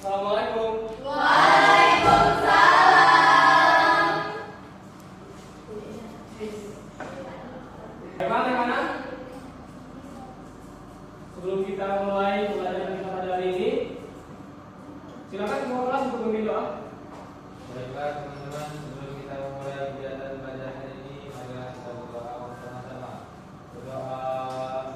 Assalamualaikum. Waalaikumsalam. Bagaimana anak-anak? Sebelum kita mulai pelajaran kita pada hari ini, silakan semua kelas untuk memimpin doa. Baiklah teman-teman, sebelum kita memulai kegiatan pada hari ini, mari kita berdoa bersama-sama. Berdoa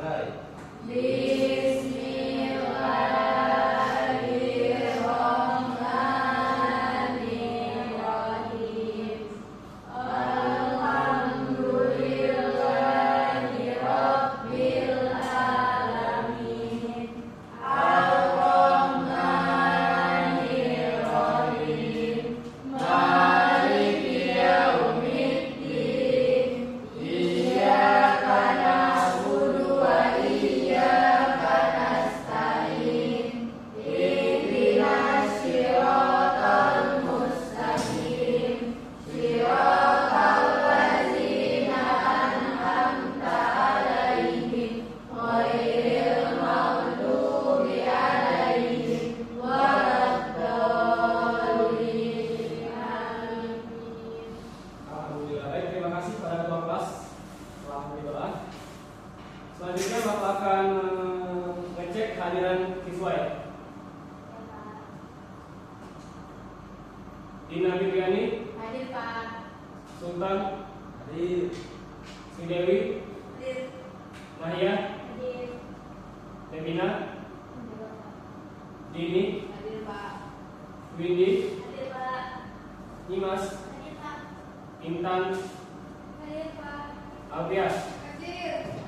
baik. Bismillahirrahmanirrahim. Alhamdulillahirabbil alamin. Ar-Rahmanirrahim. Maliki yaumiddin. Iyyaka na'budu wa iyyaka nasta'in. Ihdinas siratal mustaqim. Siratal ladzina an'amta 'alaihim ghairil maghdubi 'alaihim waladdallin. Amin. Alhamdulillah. Baik, terima kasih pada ketua kelas telah memberi doa. Selanjutnya Bapak akan ngecek kehadiran siswa ya. Dina Bibiani, Hadir Pak. Sultan, Hadir. Sri Dewi, Hadir. Mahia, Hadir. Devina, Dini, Hadir Pak. Windy, Hadir Pak. Nimas, Hadir Pak. Intan, Hadir Pak. Alfias, Hadir.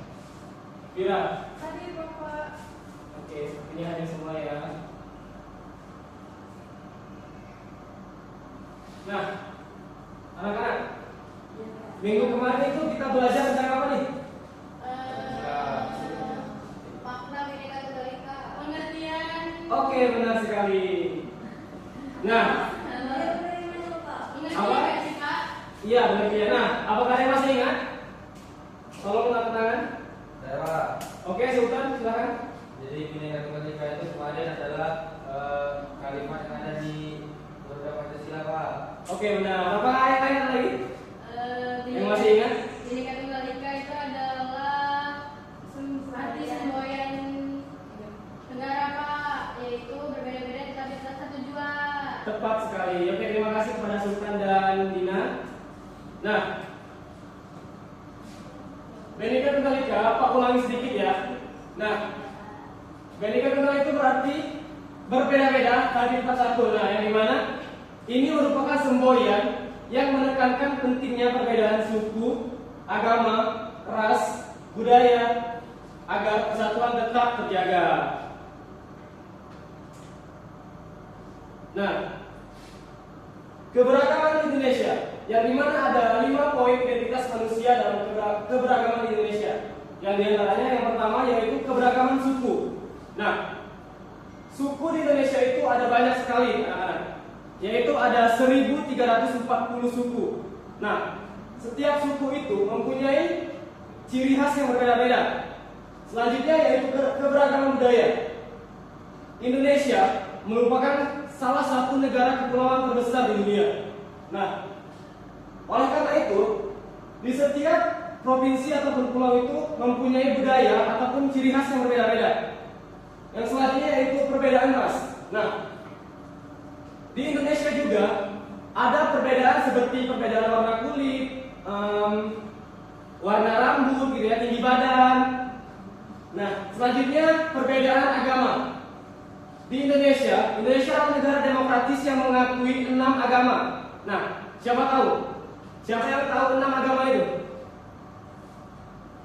Vira. Hadir Bapak. Oke, sepertinya hadir semua ya. Nah, anak-anak, minggu kemarin itu kita belajar tentang apa nih? Makna Bhinneka Tunggal Ika. Pengertian. Oke, benar sekali. Nah, Ingat Apa? nggak sih Pak? iya benar ya. Nah, apakah kalian masih ingat? Tolong angkat tangan. Daerah. Oke, Sultan, silakan. Jadi Bhinneka Tunggal Ika itu kemarin adalah kalimat yang ada di Garuda Pancasila, Pak. Oke, benar. Apakah ayat-ayat lagi? Yang masih ingat? Bhinneka Tunggal Ika itu adalah arti semboyan negara Pak, yaitu berbeda-beda tetapi tetap satu tujuan. Tepat sekali. Oke, terima kasih kepada Sultan dan Dina. Nah, Bhinneka Tunggal Ika, Pak ulangi sedikit ya. Nah, Bhinneka Tunggal itu berarti berbeda-beda tadi empat satu. Nah, yang dimana ini merupakan semboyan yang menekankan pentingnya perbedaan suku, agama, ras, budaya agar persatuan tetap terjaga. Nah, keberagaman Indonesia yang dimana ada 5 poin identitas manusia dalam keberagaman Indonesia. Yang diantaranya yang pertama yaitu keberagaman suku. Nah, suku di Indonesia itu ada banyak sekali, anak-anak. Yaitu ada 1340 suku. Nah, setiap suku itu mempunyai ciri khas yang berbeda-beda. Selanjutnya yaitu keberagaman budaya. Indonesia merupakan salah satu negara kepulauan terbesar di dunia. Nah, oleh karena itu, di setiap provinsi ataupun pulau itu mempunyai budaya ataupun ciri khas yang berbeda-beda. Yang selanjutnya yaitu perbedaan ras. Nah, di Indonesia juga ada perbedaan seperti perbedaan warna kulit, warna rambut, gitu ya, tinggi badan. Nah, selanjutnya perbedaan agama. Di Indonesia adalah negara demokratis yang mengakui 6 agama. Nah, siapa tahu? Siapa yang tahu 6 agama itu?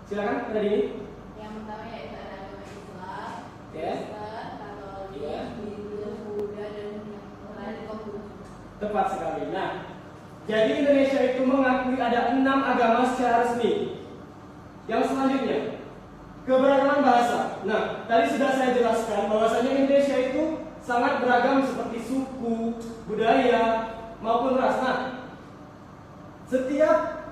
Silakan, ada di. Yang pertama yaitu ada agama Islam, Ya. Kristen, Katolik, Iya. Hindu, Buddha, dan yang lain Konghucu. Tepat sekali. Nah, jadi Indonesia itu mengakui ada 6 agama secara resmi. Yang selanjutnya, keberagaman bahasa. Nah, tadi sudah saya jelaskan bahwasanya Indonesia itu sangat beragam seperti suku, budaya, maupun ras. Nah, setiap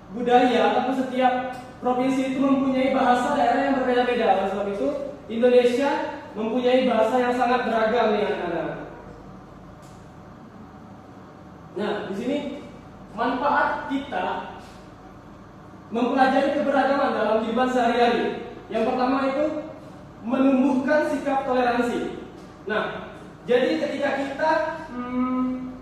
budaya ataupun setiap provinsi itu mempunyai bahasa daerah yang berbeda-beda. Oleh sebab itu, Indonesia mempunyai bahasa yang sangat beragam nih anak-anak. Nah, di sini manfaat kita mempelajari keberagaman dalam kehidupan sehari-hari. Yang pertama itu menumbuhkan sikap toleransi. Nah, jadi ketika kita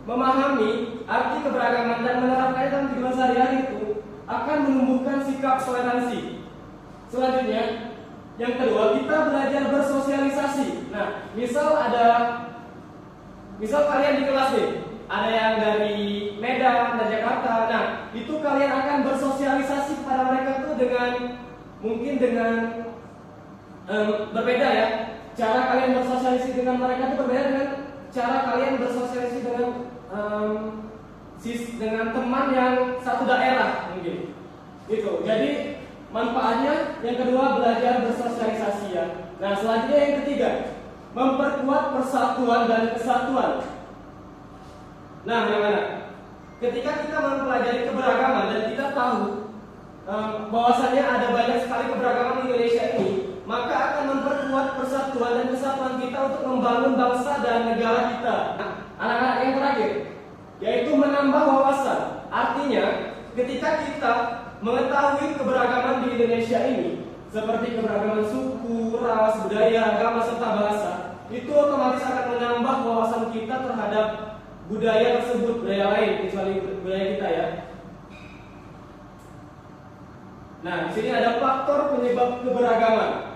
memahami arti keberagaman dan menerapkannya dalam kehidupan sehari-hari itu akan menumbuhkan sikap toleransi. Selanjutnya, yang kedua, kita belajar bersosialisasi. Nah, misal kalian di kelas nih, ada yang dari Medan, dari Jakarta. Nah, itu kalian akan bersosialisasi kepada mereka tuh mungkin dengan berbeda ya. Cara kalian bersosialisasi dengan mereka itu berbeda dengan cara kalian bersosialisasi dengan teman yang satu daerah mungkin. Gitu. Jadi manfaatnya yang kedua belajar bersosialisasi ya. Nah, selanjutnya yang ketiga, memperkuat persatuan dan kesatuan. Nah, anak-anak, ketika kita mempelajari keberagaman dan kita tahu bahwasannya ada banyak sekali keberagaman di Indonesia ini, maka akan memperkuat persatuan dan kesatuan kita untuk membangun bangsa dan negara kita. Nah, anak-anak, yang terakhir yaitu menambah wawasan. Artinya, ketika kita mengetahui keberagaman di Indonesia ini, seperti keberagaman suku, ras, budaya, agama, serta bahasa, itu otomatis akan menambah wawasan kita terhadap budaya tersebut, budaya lain kecuali budaya kita ya. Nah, di sini ada faktor penyebab keberagaman.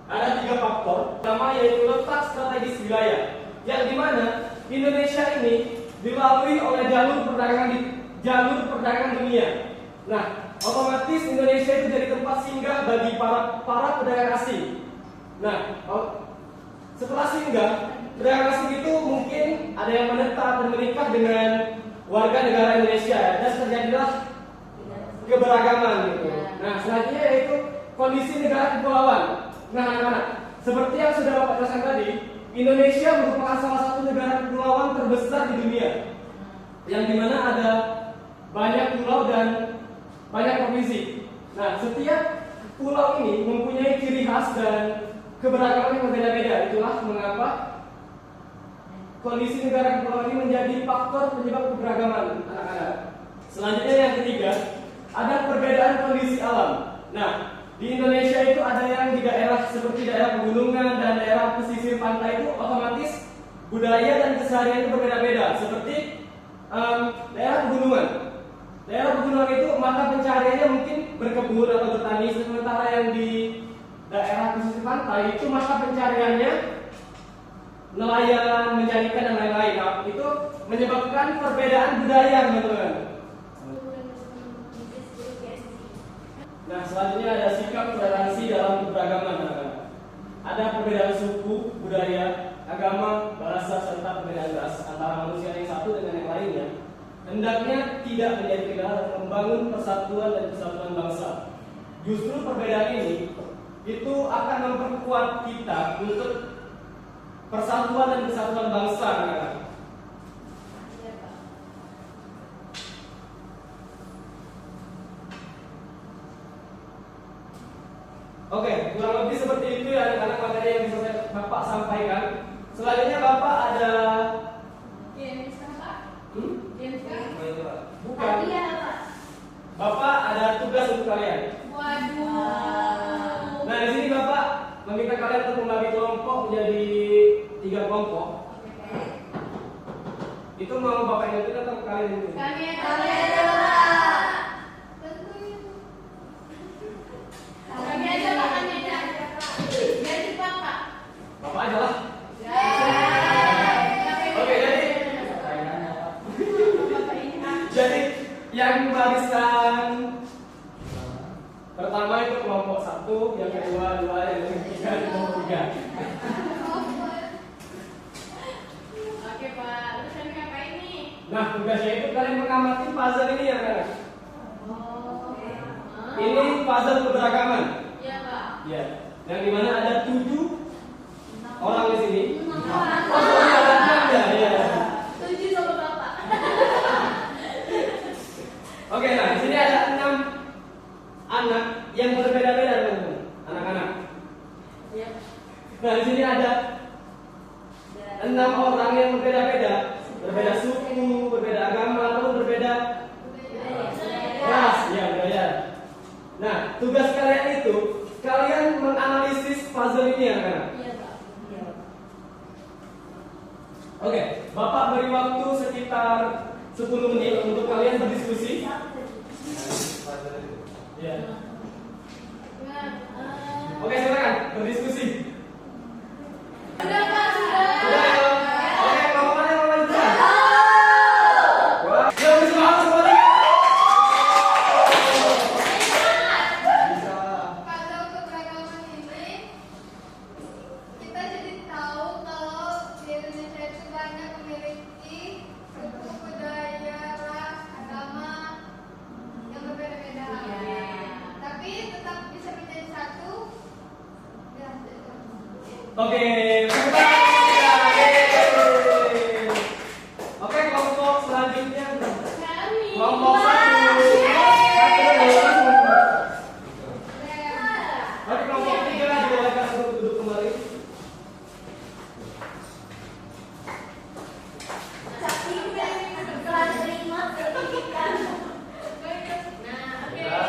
Ada 3 faktor. Pertama yaitu letak strategis wilayah, yang dimana Indonesia ini dilalui oleh jalur perdagangan dunia. Nah, otomatis Indonesia itu jadi tempat singgah bagi para pedagang asing. Nah, setelah singgah, pedagang asing itu mungkin ada yang menetap dan menikah dengan warga negara Indonesia, dan terjadilah keberagaman gitu. Nah, selanjutnya yaitu kondisi negara kepulauan. Nah, anak-anak, seperti yang sudah Bapak jelaskan tadi, Indonesia merupakan salah satu negara kepulauan terbesar di dunia, yang dimana ada banyak pulau dan banyak provinsi. Nah, setiap pulau ini mempunyai ciri khas dan keberagaman yang berbeda-beda. Itulah mengapa kondisi negara kepulauan ini menjadi faktor penyebab keberagaman anak-anak. Selanjutnya yang ketiga, ada perbedaan kondisi alam. Nah, di Indonesia itu ada yang di daerah seperti daerah pegunungan dan daerah pesisir pantai itu otomatis budaya dan keseharian itu berbeda-beda. Seperti daerah pegunungan. Daerah pegunungan itu mata pencahariannya mungkin berkebun atau bertani, sementara yang di daerah pesisir pantai itu mata pencahariannya nelayan, menjadikan dan lain-lain. Nah, itu menyebabkan perbedaan budaya, teman-teman. Nah, selanjutnya ada sikap toleransi dalam keberagaman. Ada perbedaan suku, budaya, agama, bahasa, serta perbedaan ras antara manusia yang satu dengan yang lainnya. Hendaknya tidak menjadi kendala dalam membangun persatuan dan kesatuan bangsa. Justru perbedaan ini itu akan memperkuat kita untuk persatuan dan kesatuan bangsa. Oke, kurang lebih seperti itu ya anak-anak materi yang bisa Bapak sampaikan. Selanjutnya Bapak ada bukan. Bapak ada tugas untuk kalian. Waduh. Nah, di sini Bapak meminta kalian untuk membagi kelompok menjadi 3 kelompok. Itu mau Bapak ingatkan atau kalian ini? Kami aja, Pak. Kami aja, Pak. Jadi Bapak. Bapak aja lah. Oke, Jadi yang barisan pertama itu kelompok 1, yang kedua 2, yang ketiga kelompok 3. Oke, Pak. Terus kami ngapain nih? Nah, tugasnya itu kalian mengamati puzzle ini ya kan? Oh. Ini puzzle keberagaman. Iya, Pak. Ya, yang dimana ada 7 orang di sini. Oh, ada ya. Setuju sama Bapak. Oke, nah di sini ada 6 anak yang berbeda-beda teman-teman. Anak-anak. Iya. Nah, di sini ada 6 orang yang berbeda-beda, berbeda suku, berbeda agama, atau berbeda ras, ya budaya. Nah, tugas kalian itu kalian menganalisis puzzle ini ya kan? Oke, Bapak beri waktu sekitar 10 menit untuk kalian berdiskusi. Ya. Oke, silakan berdiskusi. Sudah Pak, sudah. Sudah ya? Oke, kelompok mana yang mau lanjutkan? Wah, ya bisa semuanya. Bisa. Kalau keberagaman ini kita jadi tahu kalau di Indonesia itu banyak memiliki suku, budaya, ras, agama yang berbeda-beda. Tapi tetap bisa menjadi satu. Ya, Oke, tepuk tangan. Yeay. Oke, kelompok selanjutnya. kami. Kelompok satu. Satu. Oke, kelompok 3 dibolehkan untuk duduk kembali.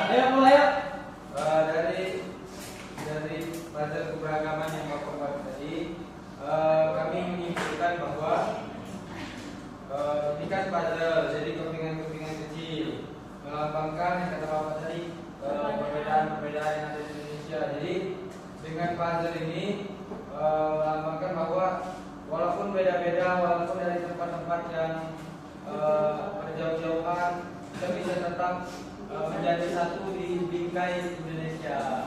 Ayo mulai ya. Dari puzzle keberagaman yang Bapak buat tadi, kami menyimpulkan bahwa ini kan puzzle, jadi kepingan-kepingan kecil melambangkan yang kata Bapak tadi perbedaan-perbedaan yang ada di Indonesia. Jadi dengan puzzle ini melambangkan bahwa walaupun beda-beda, walaupun dari tempat-tempat yang berjauh-jauhan, kita bisa tetap menjadi satu di bingkai Indonesia.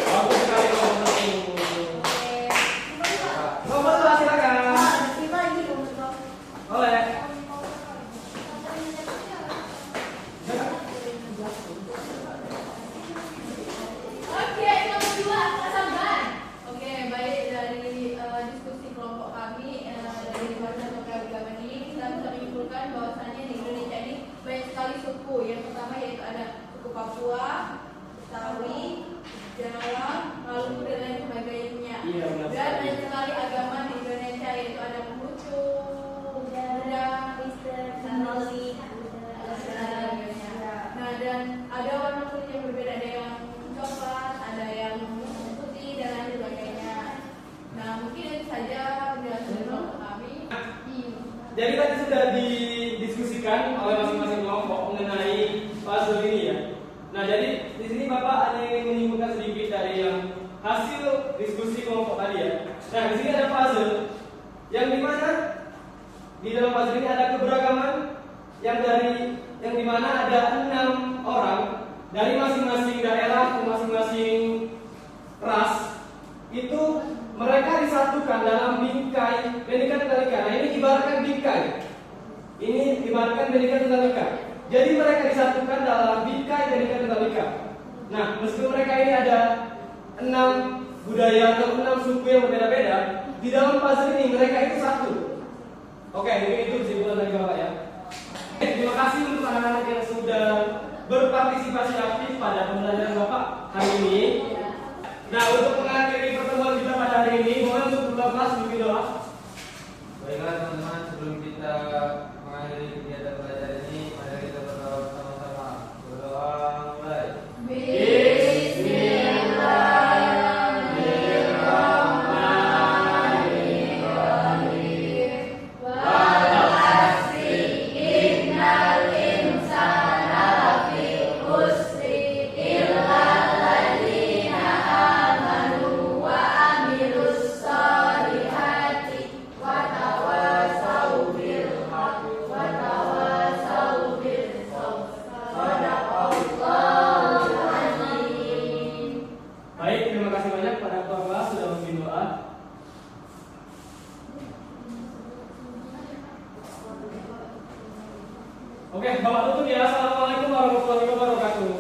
Bagus sekali kelompok 1. Kelompok 2 silakan. Oleh. Oke, nomor 2, sabar. Oke, baik dari diskusi kelompok kami dari bahasa keberagaman ini kita bisa menyimpulkan bahwasannya di Indonesia ini banyak sekali suku. Yang pertama yaitu ada suku Papua, Betawi, Jawa, Maluku dan lain sebagainya. Iya, benar Dan sekali. banyak sekali agama di Indonesia yaitu ada Konghucu, Buddha, Kristen, Katolik, dan sebagainya. Nah, dan ada warna kulit yang berbeda, ada yang coklat, ada yang putih dan lain sebagainya. Nah, mungkin itu saja penjelasan dari kelompok kami. Jadi tadi sudah didiskusikan oleh masing-masing kelompok mengenai puzzle ini ya. Nah, jadi di sini Bapak hanya ingin menyimpulkan sedikit dari yang hasil diskusi kelompok tadi ya. Nah, di sini ada puzzle yang dimana di dalam puzzle ini ada keberagaman yang dimana ada 6 orang dari masing-masing daerah, masing-masing ras itu mereka disatukan dalam bingkai Bhinneka Tunggal Ika. Nah, ini ibaratkan bingkai. Ini ibaratkan Bhinneka Tunggal Ika. Jadi mereka disatukan dalam bingkai Bhinneka Tunggal Ika. Nah, meskipun mereka ini ada 6 budaya atau 6 suku yang berbeda-beda, di dalam puzzle ini mereka itu satu. Oke, mungkin itu kesimpulan dari Bapak ya. Terima kasih untuk anak-anak yang sudah berpartisipasi aktif pada pembelajaran Bapak hari ini. Nah, untuk mengakhiri pertemuan kita pada hari ini, mohon untuk kedua kelas memimpin doa. Baiklah teman-teman, sebelum kita mengakhiri kegiatan belajar ini, mari kita berdoa bersama-sama. Berdoa mulai. Baik, terima kasih banyak pada ketua kelas sudah memimpin doa. Oke, Bapak tutup ya. Assalamualaikum warahmatullahi wabarakatuh.